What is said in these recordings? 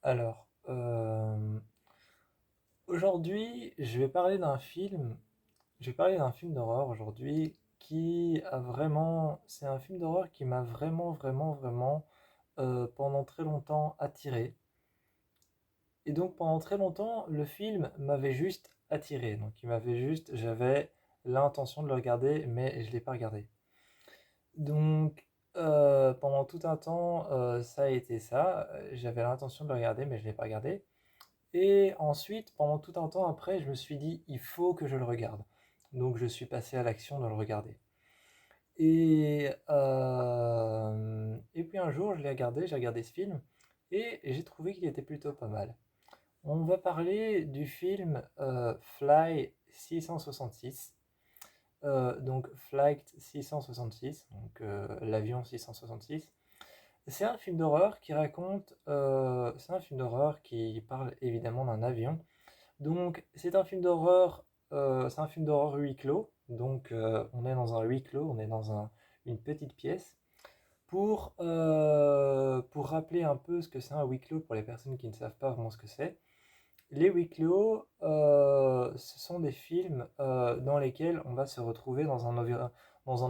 Alors, aujourd'hui, je vais parler d'un film d'horreur aujourd'hui c'est un film d'horreur qui m'a vraiment, pendant très longtemps attiré. Et donc pendant très longtemps, le film m'avait juste attiré. J'avais l'intention de le regarder, mais je l'ai pas regardé. Donc pendant tout un temps, ça a été ça. J'avais l'intention de le regarder, mais je l'ai pas regardé. Et ensuite, pendant tout un temps après, je me suis dit, il faut que je le regarde. Donc je suis passé à l'action de le regarder. Et puis un jour, j'ai regardé ce film, et j'ai trouvé qu'il était plutôt pas mal. On va parler du film Fly 666. Donc Flight 666, l'avion 666. C'est un film d'horreur qui parle évidemment d'un avion. Donc, c'est un film d'horreur huis clos. Donc, on est dans un huis clos, une petite pièce. Pour rappeler un peu ce que c'est un huis clos pour les personnes qui ne savent pas vraiment ce que c'est, les huis clos, ce sont des films dans lesquels on va se retrouver dans un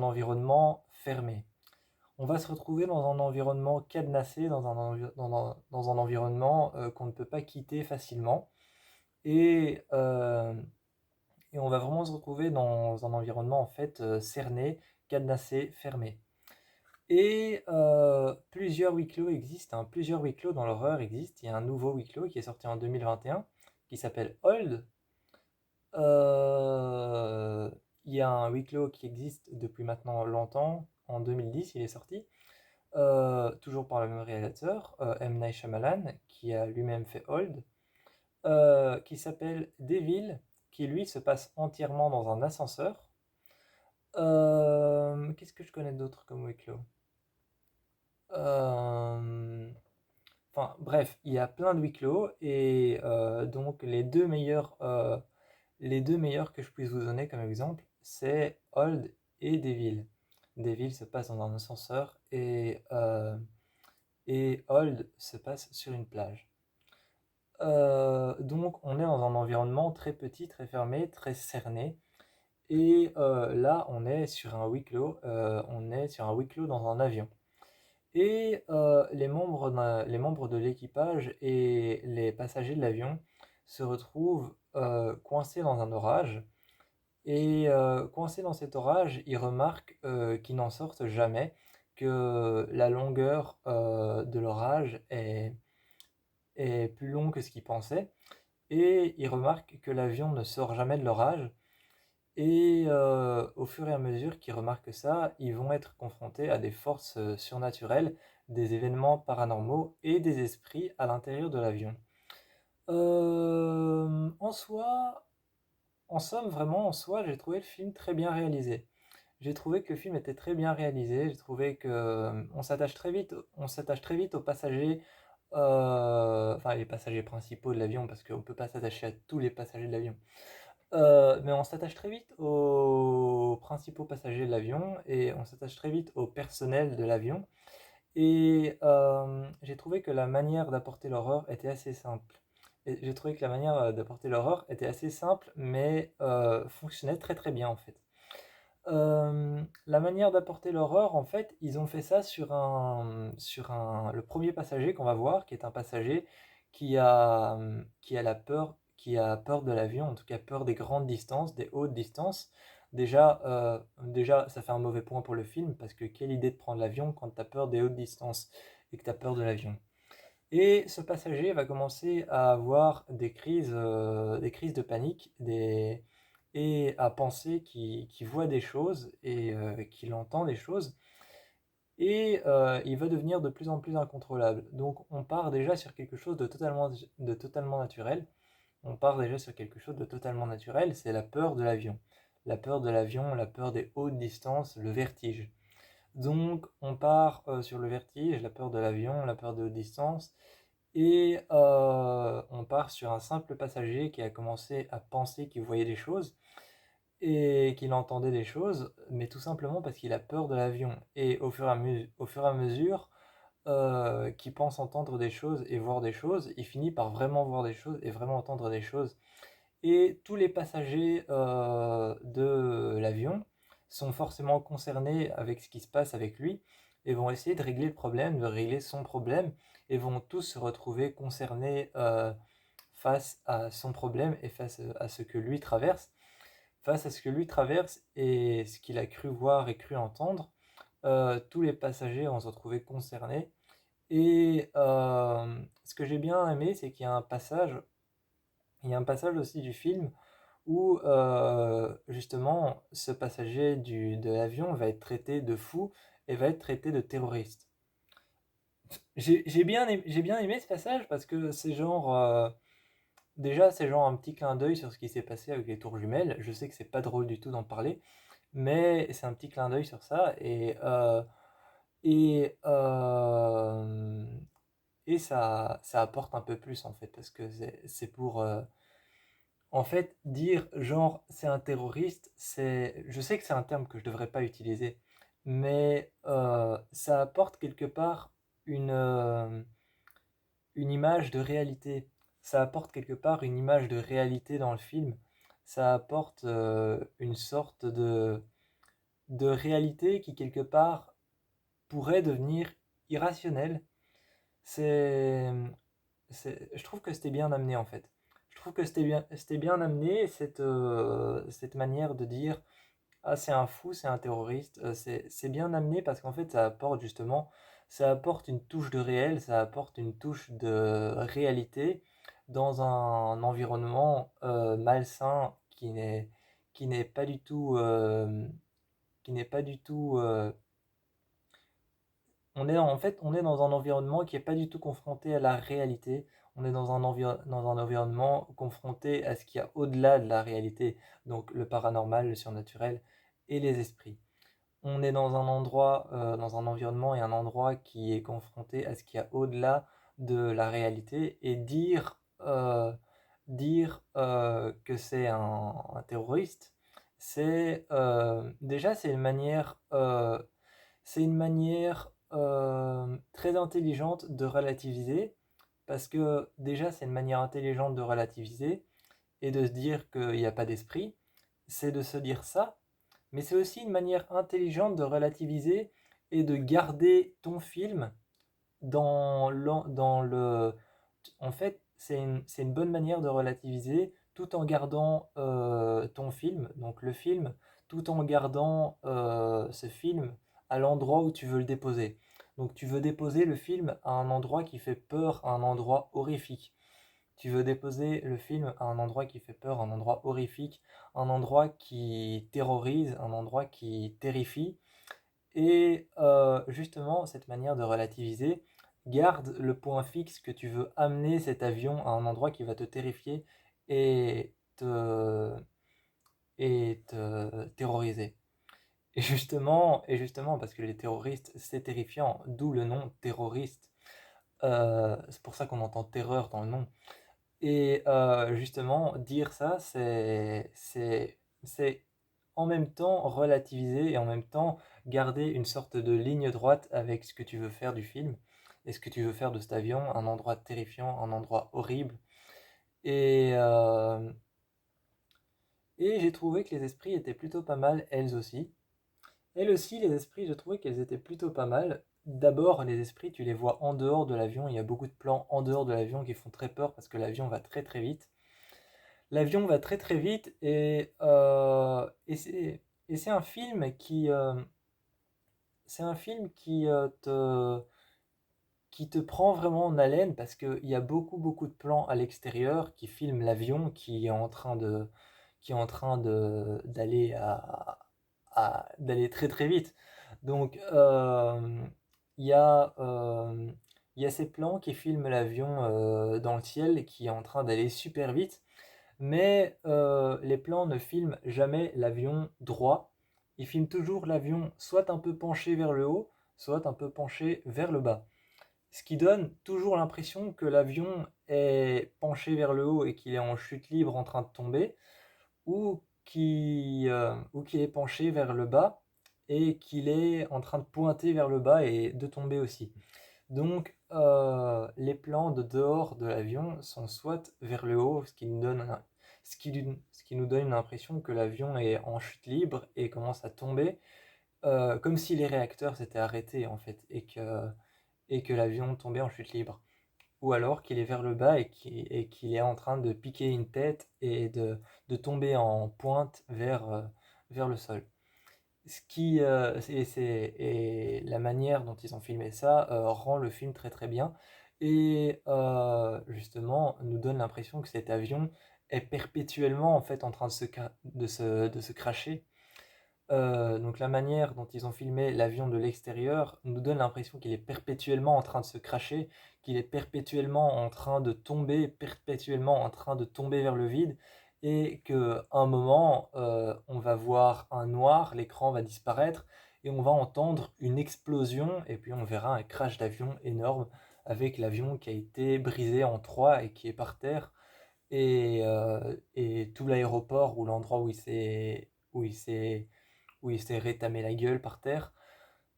environnement fermé. On va se retrouver dans un environnement cadenassé, dans un environnement qu'on ne peut pas quitter facilement. Et, euh, et on va vraiment se retrouver dans un environnement en fait cerné, cadenassé, fermé. Et plusieurs huis clos existent, hein, plusieurs huis clos dans l'horreur existent. Il y a un nouveau huis clos qui est sorti en 2021 qui s'appelle Hold. Euh, il y a un huis clos qui existe depuis maintenant longtemps. En 2010, il est sorti. Toujours par le même réalisateur, M. Night Shyamalan, qui a lui-même fait Hold, qui s'appelle Devil, qui lui se passe entièrement dans un ascenseur. Qu'est-ce que je connais d'autre comme huis clos? Euh, Enfin bref, il y a plein de huis clos et donc les deux meilleurs que je puisse vous donner comme exemple, c'est Hold et Devil. Devil se passe dans un ascenseur et Hold se passe sur une plage. Donc on est dans un environnement très petit, très fermé, très cerné. Et là, on est sur un huis clos dans un avion. Et les membres de l'équipage et les passagers de l'avion se retrouvent coincés dans un orage. Et coincés dans cet orage, ils remarquent qu'ils n'en sortent jamais, que la longueur de l'orage est plus longue que ce qu'ils pensaient. Et ils remarquent que l'avion ne sort jamais de l'orage. Et au fur et à mesure qu'ils remarquent ça, ils vont être confrontés à des forces surnaturelles, des événements paranormaux et des esprits à l'intérieur de l'avion. En soi, en somme, vraiment, en soi, j'ai trouvé le film très bien réalisé. J'ai trouvé que le film était très bien réalisé. J'ai trouvé que on s'attache très vite aux passagers, enfin les passagers principaux de l'avion, parce qu'on ne peut pas s'attacher à tous les passagers de l'avion. Mais on s'attache très vite aux principaux passagers de l'avion et on s'attache très vite au personnel de l'avion. Et j'ai trouvé que la manière d'apporter l'horreur était assez simple. Et j'ai trouvé que la manière d'apporter l'horreur était assez simple, mais fonctionnait très très bien en fait. La manière d'apporter l'horreur, en fait, ils ont fait ça le premier passager qu'on va voir, qui est un passager qui a peur de l'avion, en tout cas peur des grandes distances, des hautes distances. Déjà, ça fait un mauvais point pour le film, parce que quelle idée de prendre l'avion quand tu as peur des hautes distances et que tu as peur de l'avion. Et ce passager va commencer à avoir des crises de panique, et à penser qu'il voit des choses et qu'il entend des choses. Et il va devenir de plus en plus incontrôlable. Donc on part déjà sur quelque chose de totalement naturel. On part déjà sur quelque chose de totalement naturel, c'est la peur de l'avion. La peur de l'avion, la peur des hautes distances, le vertige. Donc on part sur le vertige, la peur de l'avion, la peur des hautes distances, et on part sur un simple passager qui a commencé à penser qu'il voyait des choses et qu'il entendait des choses, mais tout simplement parce qu'il a peur de l'avion. Et au fur et à mesure, qui pense entendre des choses et voir des choses, il finit par vraiment voir des choses et vraiment entendre des choses. Et tous les passagers de l'avion sont forcément concernés avec ce qui se passe avec lui et vont essayer de régler le problème, de régler son problème, et vont tous se retrouver concernés face à son problème et face à ce que lui traverse. Face à ce que lui traverse et ce qu'il a cru voir et cru entendre, tous les passagers vont se retrouver concernés. Et ce que j'ai bien aimé, c'est qu'il y a un passage, il y a un passage aussi du film où justement ce passager de l'avion va être traité de fou et va être traité de terroriste. J'ai bien aimé ce passage parce que c'est genre, déjà c'est genre un petit clin d'œil sur ce qui s'est passé avec les tours jumelles. Je sais que c'est pas drôle du tout d'en parler, mais c'est un petit clin d'œil sur ça et, euh, et ça apporte un peu plus en fait parce que c'est pour en fait, dire genre c'est un terroriste, je sais que c'est un terme que je devrais pas utiliser, mais ça apporte quelque part une image de réalité. Ça apporte quelque part une image de réalité dans le film. Ça apporte une sorte de réalité qui quelque part pourrait devenir irrationnelle. C'est, je trouve que c'était bien amené en fait. Je trouve que c'était bien amené cette manière de dire ah c'est un fou, c'est un terroriste. C'est bien amené parce qu'en fait ça apporte justement, ça apporte une touche de réel, ça apporte une touche de réalité dans un environnement malsain qui n'est pas du tout qui n'est pas du tout en fait, on est dans un environnement qui n'est pas du tout confronté à la réalité. On est dans dans un environnement confronté à ce qu'il y a au-delà de la réalité, donc le paranormal, le surnaturel et les esprits. On est dans un endroit, dans un environnement et un endroit qui est confronté à ce qu'il y a au-delà de la réalité. Et dire que c'est un terroriste, déjà c'est une manière très intelligente de relativiser, parce que déjà c'est une manière intelligente de relativiser et de se dire qu'il n'y a pas d'esprit, c'est de se dire ça, mais c'est aussi une manière intelligente de relativiser et de garder ton film dans le... En fait, c'est une bonne manière de relativiser tout en gardant ton film, donc le film, tout en gardant ce film à l'endroit où tu veux le déposer. Donc tu veux déposer le film à un endroit qui fait peur, à un endroit horrifique. Tu veux déposer le film à un endroit qui fait peur, un endroit horrifique, un endroit qui terrorise, un endroit qui terrifie. Et justement, cette manière de relativiser garde le point fixe que tu veux amener cet avion à un endroit qui va te terrifier et te, et te terroriser. Et justement, parce que les terroristes, c'est terrifiant, d'où le nom terroriste. C'est pour ça qu'on entend terreur dans le nom. Et justement, dire ça, c'est en même temps relativiser et en même temps garder une sorte de ligne droite avec ce que tu veux faire du film et ce que tu veux faire de cet avion, un endroit terrifiant, un endroit horrible. Et, euh, et j'ai trouvé que les esprits étaient plutôt pas mal, elles aussi. Elles aussi, les esprits, j'ai trouvé qu'elles étaient plutôt pas mal. D'abord, les esprits, tu les vois en dehors de l'avion. Il y a beaucoup de plans en dehors de l'avion qui font très peur parce que l'avion va très très vite. L'avion va très très vite et c'est un film c'est un film qui te prend vraiment en haleine parce qu'il y a beaucoup de plans à l'extérieur qui filment l'avion qui est en train qui est en train d'aller d'aller très très vite. Donc il y a ces plans qui filment l'avion dans le ciel qui est en train d'aller super vite. Mais les plans ne filment jamais l'avion droit. Ils filment toujours l'avion soit un peu penché vers le haut, soit un peu penché vers le bas. Ce qui donne toujours l'impression que l'avion est penché vers le haut et qu'il est en chute libre en train de tomber, ou qu'il est penché vers le bas et qu'il est en train de pointer vers le bas et de tomber aussi. Donc, les plans de dehors de l'avion sont soit vers le haut, ce qui nous donne une impression que l'avion est en chute libre et commence à tomber, comme si les réacteurs s'étaient arrêtés en fait, et que l'avion tombait en chute libre. Ou alors qu'il est vers le bas et qu'il est en train de piquer une tête et de tomber en pointe vers le sol. Et la manière dont ils ont filmé ça rend le film très très bien et justement nous donne l'impression que cet avion est perpétuellement en fait en train de se crasher. Donc la manière dont ils ont filmé l'avion de l'extérieur nous donne l'impression qu'il est perpétuellement en train de se crasher, qu'il est perpétuellement en train de tomber, perpétuellement en train de tomber vers le vide, et qu'à un moment, on va voir un noir, l'écran va disparaître, et on va entendre une explosion, et puis on verra un crash d'avion énorme, avec l'avion qui a été brisé en trois et qui est par terre, et tout l'aéroport ou l'endroit où il s'est rétamé la gueule par terre,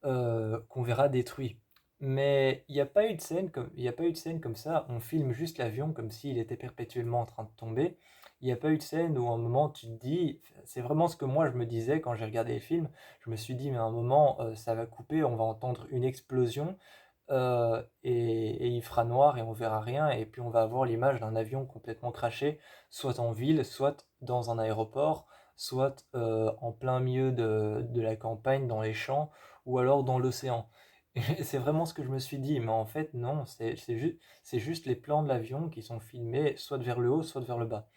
qu'on verra détruit. Mais il n'y a pas eu de scène il y a pas eu de scène comme ça. On filme juste l'avion comme s'il était perpétuellement en train de tomber. Il n'y a pas eu de scène où à un moment tu te dis, c'est vraiment ce que moi je me disais quand j'ai regardé les films. Je me suis dit, mais à un moment ça va couper, on va entendre une explosion et il fera noir et on verra rien. Et puis on va avoir l'image d'un avion complètement craché, soit en ville, soit dans un aéroport, soit en plein milieu de la campagne, dans les champs, ou alors dans l'océan. Et c'est vraiment ce que je me suis dit, mais en fait non, c'est juste les plans de l'avion qui sont filmés soit vers le haut, soit vers le bas.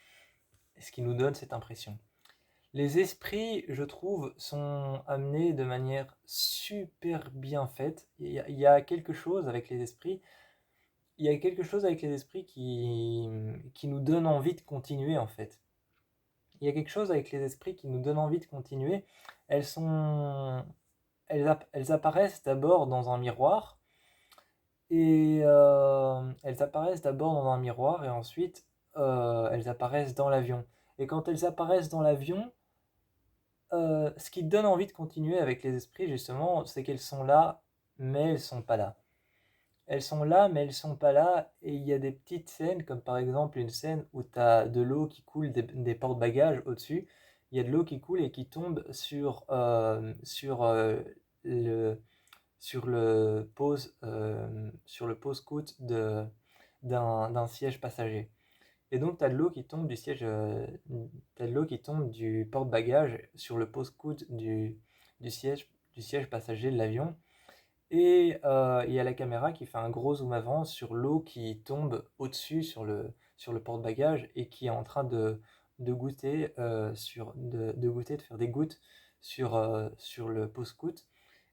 Et ce qui nous donne cette impression. Les esprits, je trouve, sont amenés de manière super bien faite. Il y a quelque chose avec les esprits, il y a quelque chose avec les esprits qui nous donne envie de continuer en fait. Il y a quelque chose avec les esprits qui nous donne envie de continuer. Elles sont, elles apparaissent d'abord dans un miroir et elles apparaissent d'abord dans un miroir et ensuite elles apparaissent dans l'avion. Et quand elles apparaissent dans l'avion, ce qui te donne envie de continuer avec les esprits, justement, c'est qu'elles sont là, mais elles sont pas là. Elles sont là, mais elles sont pas là, et il y a des petites scènes, comme par exemple une scène où tu as de l'eau qui coule des porte-bagages au-dessus. Il y a de l'eau qui coule et qui tombe le, sur le pose-coute d'un siège passager. Et donc, tu as de l'eau qui tombe t'as de l'eau qui tombe du porte-bagages sur le pose-coude du siège passager de l'avion. Et il y a la caméra qui fait un gros zoom avant sur l'eau qui tombe au-dessus sur le porte-bagages et qui est en train de goûter, de goûter, de faire des gouttes sur le pose-coude.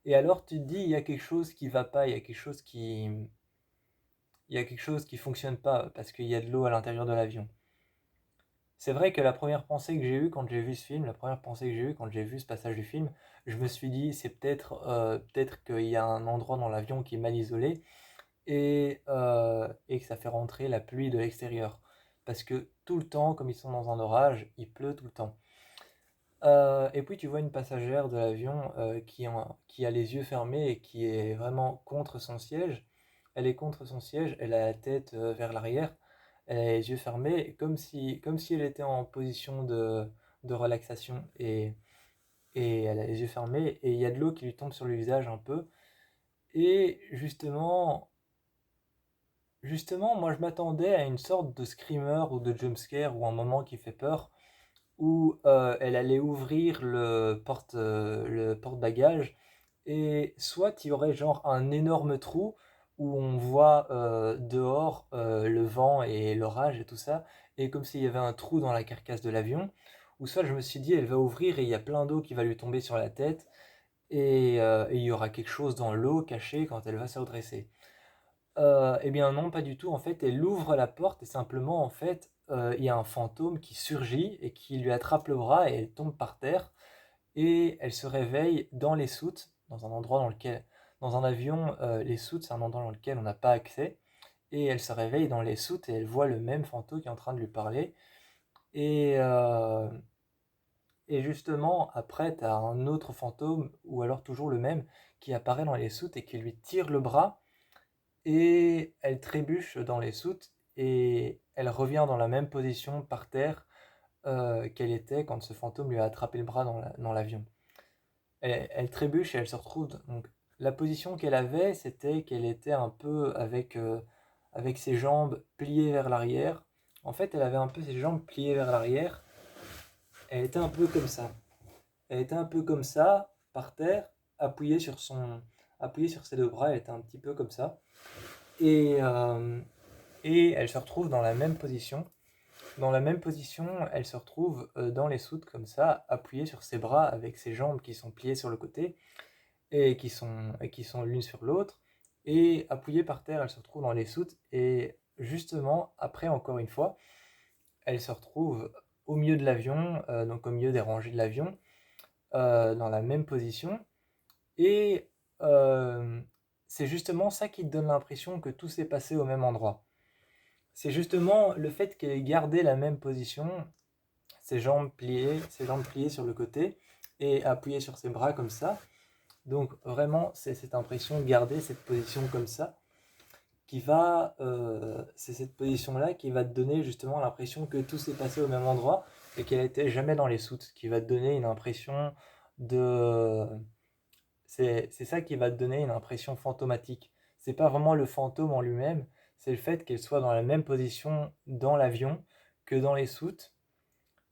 Et alors, tu te dis, il y a quelque chose qui va pas, il y a quelque chose qui fonctionne pas parce qu'il y a de l'eau à l'intérieur de l'avion. C'est vrai que la première pensée que j'ai eue quand j'ai vu ce film, la première pensée que j'ai eue quand j'ai vu ce passage du film, je me suis dit c'est peut-être qu'il y a un endroit dans l'avion qui est mal isolé et que ça fait rentrer la pluie de l'extérieur. Parce que tout le temps, comme ils sont dans un orage, il pleut tout le temps. Et puis tu vois une passagère de l'avion qui a les yeux fermés et qui est vraiment contre son siège. Elle est contre son siège, elle a la tête vers l'arrière, elle a les yeux fermés, comme si elle était en position de relaxation. Et elle a les yeux fermés et il y a de l'eau qui lui tombe sur le visage un peu. Et justement, moi je m'attendais à une sorte de screamer ou de jumpscare ou un moment qui fait peur où elle allait ouvrir le porte-bagages et soit il y aurait genre un énorme trou où on voit dehors le vent et l'orage et tout ça, et comme s'il y avait un trou dans la carcasse de l'avion, ou soit je me suis dit elle va ouvrir et il y a plein d'eau qui va lui tomber sur la tête, et il y aura quelque chose dans l'eau caché quand elle va se redresser. Eh bien non, pas du tout. En fait, elle ouvre la porte et simplement, en fait, il y a un fantôme qui surgit et qui lui attrape le bras et elle tombe par terre et elle se réveille dans les soutes, dans un endroit dans un avion, les soutes, c'est un endroit dans lequel on n'a pas accès. Et elle se réveille dans les soutes et elle voit le même fantôme qui est en train de lui parler. Et, euh, et justement, après, tu as un autre fantôme, ou alors toujours le même, qui apparaît dans les soutes et qui lui tire le bras et elle trébuche dans les soutes et elle revient dans la même position par terre qu'elle était quand ce fantôme lui a attrapé le bras dans l'avion. Elle trébuche et elle se retrouve. Donc, la position qu'elle avait, c'était qu'elle était un peu avec ses jambes pliées vers l'arrière. En fait, elle avait un peu ses jambes pliées vers l'arrière. Elle était un peu comme ça. Elle était un peu comme ça, par terre, appuyée sur appuyée sur ses deux bras. Elle était un petit peu comme ça. Et, euh, et elle se retrouve dans la même position. Dans la même position, elle se retrouve dans les soutes comme ça, appuyée sur ses bras avec ses jambes qui sont pliées sur le côté et qui sont l'une sur l'autre. Et appuyée par terre, elle se retrouve dans les soutes. Et justement, après, encore une fois, elle se retrouve au milieu de l'avion, donc au milieu des rangées de l'avion, dans la même position. Et euh, c'est justement ça qui te donne l'impression que tout s'est passé au même endroit. C'est justement le fait qu'elle ait gardé la même position, ses jambes pliées sur le côté et appuyées sur ses bras comme ça. Donc vraiment, c'est cette impression de garder cette position comme ça c'est cette position-là qui va te donner justement l'impression que tout s'est passé au même endroit et qu'elle n'était jamais dans les soutes, qui va te donner une impression de, c'est ça qui va te donner une impression fantomatique. C'est pas vraiment le fantôme en lui-même, c'est le fait qu'elle soit dans la même position dans l'avion que dans les soutes,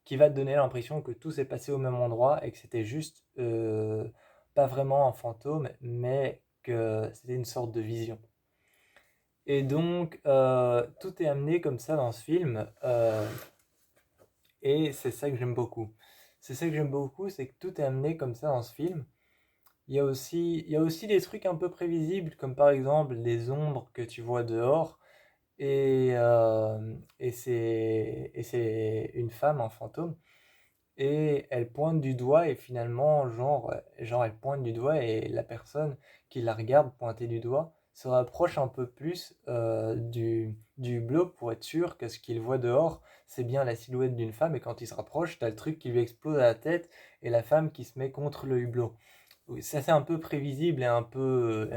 qui va te donner l'impression que tout s'est passé au même endroit et que c'était juste pas vraiment un fantôme, mais que c'était une sorte de vision. Et donc, tout est amené comme ça dans ce film, et c'est ça que j'aime beaucoup. C'est ça que j'aime beaucoup, c'est que tout est amené comme ça dans ce film. Il y a aussi des trucs un peu prévisibles, comme par exemple les ombres que tu vois dehors, et c'est une femme, un fantôme, et elle pointe du doigt, et finalement, genre elle pointe du doigt, et la personne qui la regarde pointer du doigt se rapproche un peu plus du hublot pour être sûr que ce qu'il voit dehors, c'est bien la silhouette d'une femme, et quand il se rapproche, t'as le truc qui lui explose à la tête, et la femme qui se met contre le hublot. Oui, ça c'est un peu prévisible et un peu,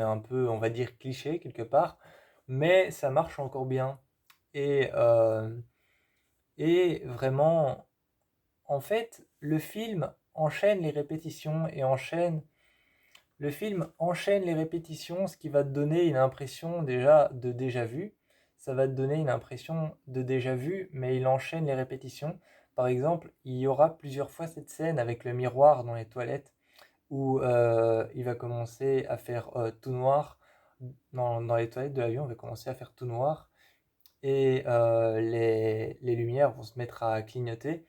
on va dire, cliché quelque part, mais ça marche encore bien. Et, euh, et vraiment, en fait, le film enchaîne les répétitions le film enchaîne les répétitions, ce qui va te donner une impression déjà de déjà vu. Ça va te donner une impression de déjà vu, mais il enchaîne les répétitions. Par exemple, il y aura plusieurs fois cette scène avec le miroir dans les toilettes où il va commencer à faire tout noir. Dans les toilettes de l'avion, il va commencer à faire tout noir et les lumières vont se mettre à clignoter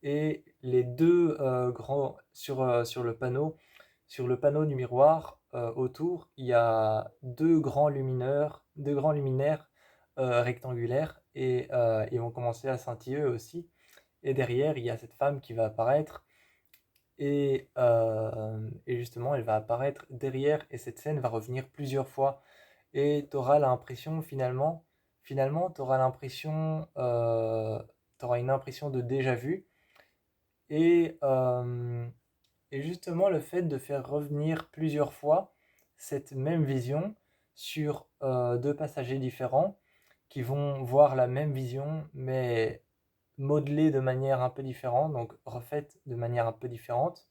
et les deux grands sur le panneau du miroir autour, il y a deux grands luminaires rectangulaires et ils vont commencer à scintiller eux aussi. Et derrière, il y a cette femme qui va apparaître et justement, elle va apparaître derrière et cette scène va revenir plusieurs fois. Et tu auras l'impression finalement, tu auras t'auras une impression de déjà vu et, euh, et justement, le fait de faire revenir plusieurs fois cette même vision sur deux passagers différents qui vont voir la même vision, mais modelée de manière un peu différente, donc refaite de manière un peu différente,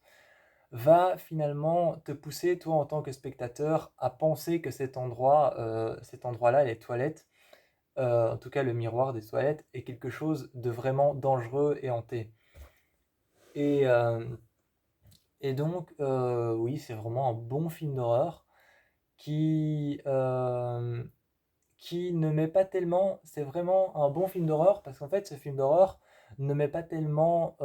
va finalement te pousser, toi en tant que spectateur, à penser que cet endroit-là, les toilettes, en tout cas le miroir des toilettes, est quelque chose de vraiment dangereux et hanté. Et, euh, Et donc, oui, c'est vraiment un bon film d'horreur qui, euh, qui ne met pas tellement. C'est vraiment un bon film d'horreur parce qu'en fait, ce film d'horreur ne met pas tellement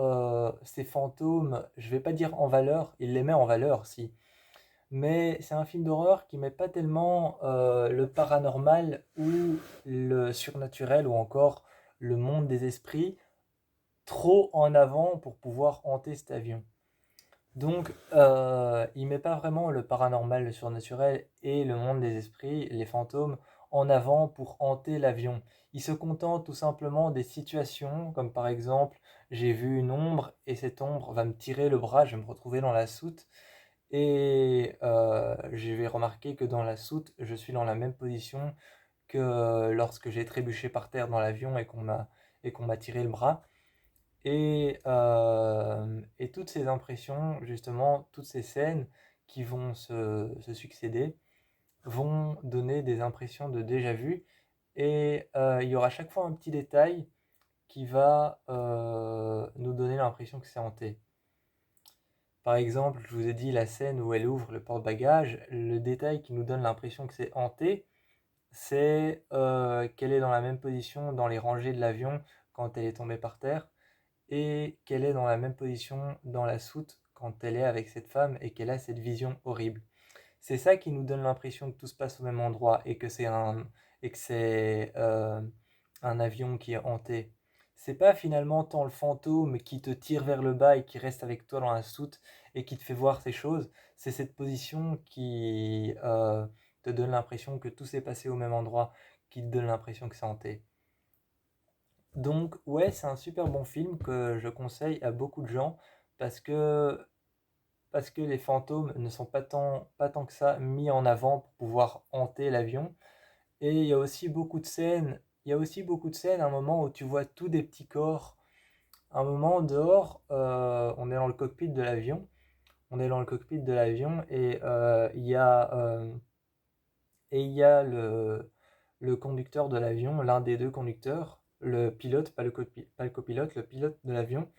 ces fantômes, je vais pas dire en valeur, il les met en valeur, si. Mais c'est un film d'horreur qui met pas tellement le paranormal ou le surnaturel ou encore le monde des esprits trop en avant pour pouvoir hanter cet avion. Donc, il met pas vraiment le paranormal, le surnaturel et le monde des esprits, les fantômes, en avant pour hanter l'avion. Il se contente tout simplement des situations, comme par exemple, j'ai vu une ombre et cette ombre va me tirer le bras, je vais me retrouver dans la soute et je vais remarquer que dans la soute, je suis dans la même position que lorsque j'ai trébuché par terre dans l'avion et qu'on m'a tiré le bras. Et toutes ces impressions, justement, toutes ces scènes qui vont se succéder, vont donner des impressions de déjà vu. Et il y aura chaque fois un petit détail qui va nous donner l'impression que c'est hanté. Par exemple, je vous ai dit la scène où elle ouvre le porte-bagages, le détail qui nous donne l'impression que c'est hanté, c'est qu'elle est dans la même position dans les rangées de l'avion quand elle est tombée par terre, et qu'elle est dans la même position dans la soute quand elle est avec cette femme et qu'elle a cette vision horrible. C'est ça qui nous donne l'impression que tout se passe au même endroit et que c'est un avion qui est hanté. C'est pas finalement tant le fantôme qui te tire vers le bas et qui reste avec toi dans la soute et qui te fait voir ces choses, c'est cette position qui te donne l'impression que tout s'est passé au même endroit, qui te donne l'impression que c'est hanté. Donc ouais, c'est un super bon film que je conseille à beaucoup de gens parce que parce que les fantômes ne sont pas tant que ça mis en avant pour pouvoir hanter l'avion. Et il y a aussi beaucoup de scènes, un moment où tu vois tous des petits corps. Un moment dehors, on est dans le cockpit de l'avion. On est dans le cockpit de l'avion et il y a le conducteur de l'avion, l'un des deux conducteurs, le pilote, pas le copilote, le pilote de l'avion,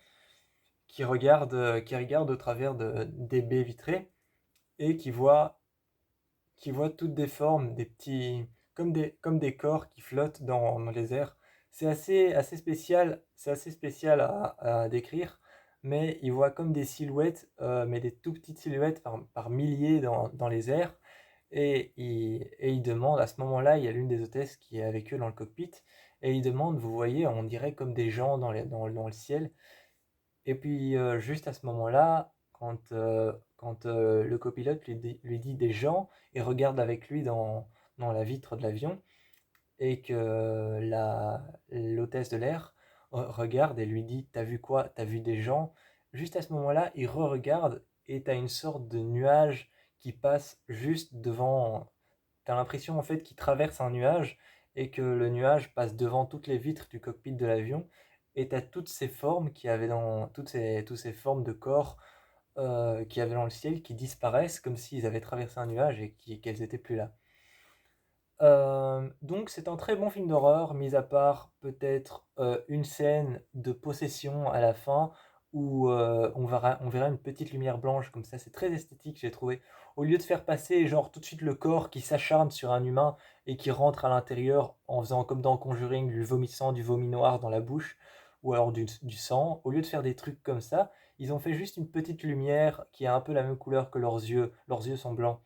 qui regarde au travers des baies vitrées et qui voit toutes des formes, des petits, comme des corps qui flottent dans les airs. C'est assez spécial à décrire, mais il voit comme des silhouettes, mais des tout petites silhouettes par milliers dans les airs. Et il demande, à ce moment-là, il y a l'une des hôtesses qui est avec eux dans le cockpit, et il demande, vous voyez, on dirait comme des gens dans le ciel. Et puis, juste à ce moment-là, quand le copilote lui dit des gens et regarde avec lui dans la vitre de l'avion, et que l'hôtesse de l'air regarde et lui dit, t'as vu quoi? T'as vu des gens? Juste à ce moment-là, il re-regarde et t'as une sorte de nuage qui passe juste devant. T'as l'impression en fait qu'il traverse un nuage et que le nuage passe devant toutes les vitres du cockpit de l'avion. Et t'as toutes ces formes qui avaient dans toutes ces formes de corps qui avaient dans le ciel qui disparaissent comme s'ils avaient traversé un nuage et qu'elles étaient plus là. Donc c'est un très bon film d'horreur, mis à part peut-être une scène de possession à la fin où on verra une petite lumière blanche comme ça, c'est très esthétique j'ai trouvé. Au lieu de faire passer genre tout de suite le corps qui s'acharne sur un humain et qui rentre à l'intérieur en faisant comme dans Conjuring, lui vomissant du vomi noir dans la bouche ou alors du sang, au lieu de faire des trucs comme ça, ils ont fait juste une petite lumière qui a un peu la même couleur que leurs yeux sont blancs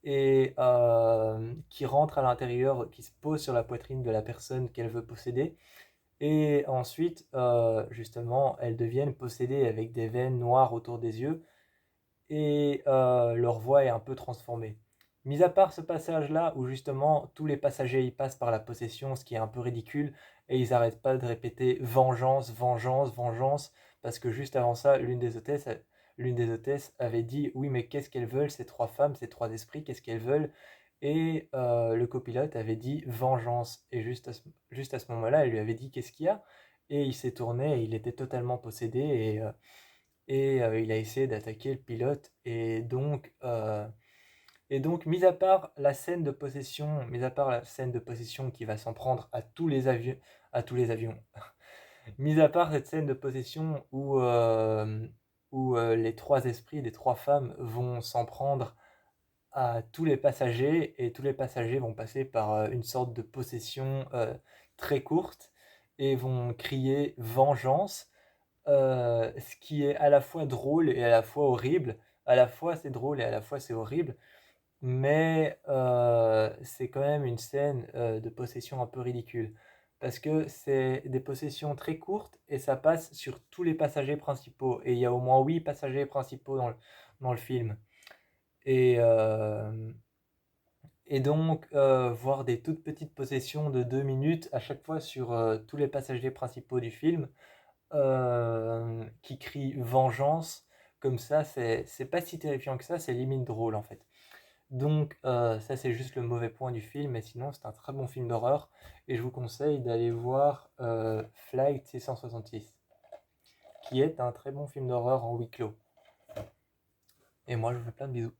et qui rentre à l'intérieur, qui se pose sur la poitrine de la personne qu'elle veut posséder. Et ensuite, justement, elles deviennent possédées avec des veines noires autour des yeux et leur voix est un peu transformée. Mis à part ce passage-là où justement tous les passagers y passent par la possession, ce qui est un peu ridicule, et ils n'arrêtent pas de répéter vengeance, vengeance, vengeance, parce que juste avant ça, l'une des hôtesses avait dit oui mais qu'est-ce qu'elles veulent ces trois femmes, ces trois esprits, qu'est-ce qu'elles veulent? Et le copilote avait dit vengeance, et juste à ce moment-là, elle lui avait dit qu'est-ce qu'il y a? Et il s'est tourné et il était totalement possédé et il a essayé d'attaquer le pilote et donc mis à part la scène de possession qui va s'en prendre à tous les avions, mis à part cette scène de possession où les trois esprits des trois femmes vont s'en prendre à tous les passagers et tous les passagers vont passer par une sorte de possession très courte et vont crier vengeance, ce qui est à la fois drôle et à la fois horrible. À la fois c'est drôle et à la fois c'est horrible, mais c'est quand même une scène de possession un peu ridicule. Parce que c'est des possessions très courtes et ça passe sur tous les passagers principaux. Et il y a au moins 8 passagers principaux dans le film. Et, euh, et donc, voir des toutes petites possessions de 2 minutes à chaque fois sur tous les passagers principaux du film, qui crie vengeance comme ça, c'est pas si terrifiant que ça, c'est limite drôle en fait. Donc ça c'est juste le mauvais point du film, mais sinon c'est un très bon film d'horreur et je vous conseille d'aller voir Flight 666, qui est un très bon film d'horreur en huis clos. Et moi je vous fais plein de bisous.